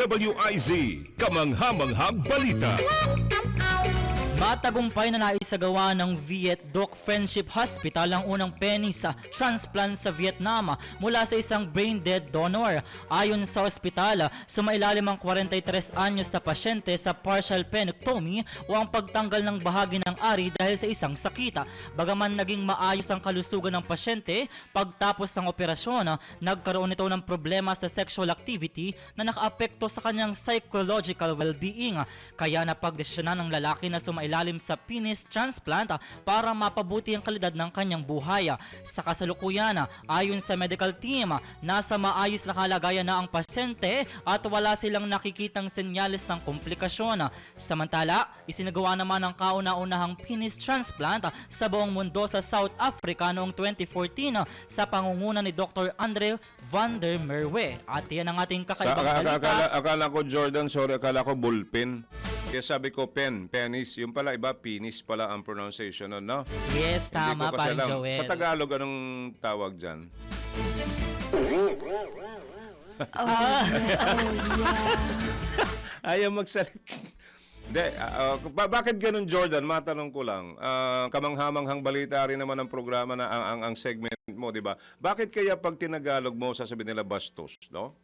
DWIZ, Kamangha-manghang Balita. Matagumpay na naisagawa ng Viet Doc Friendship Hospital ang unang penis transplant sa Vietnam mula sa isang brain-dead donor. Ayon sa ospital, sumailalim ang 43 anyos na pasyente sa partial penectomy o ang pagtanggal ng bahagi ng ari dahil sa isang sakit. Bagaman naging maayos ang kalusugan ng pasyente, pagtapos ng operasyon, nagkaroon ito ng problema sa sexual activity na nakaapekto sa kanyang psychological well-being. Kaya napagdesisyonan ng lalaki na sumailalim sa penis transplant para mapabuti ang kalidad ng kanyang buhay. Sa kasalukuyan, ayon sa medical team, nasa maayos na kalagayan na ang pasyente at wala silang nakikitang senyales ng komplikasyon. Samantala, isinagawa naman ang kauna-unahang penis transplant sa buong mundo sa South Africa noong 2014 sa pangunguna ni Dr. Andre van der Merwe. At yan ang ating kakaibang balita. Akala ko Jordan, sorry, akala ko bullpen. Kaya sabi ko penis, yung pala iba, penis pala ang pronunciation nun, no? Yes, Hindi tama ko kasi pa, alam. Joel. Sa Tagalog, anong tawag dyan? Ayaw magsalita. Hindi, bakit ganun, Jordan? Matanong ko lang. Kamanghamanghang balita rin naman ang programa na ang segment mo, di ba? Bakit kaya pag tinagalog mo, sasabihin nila bastos, no?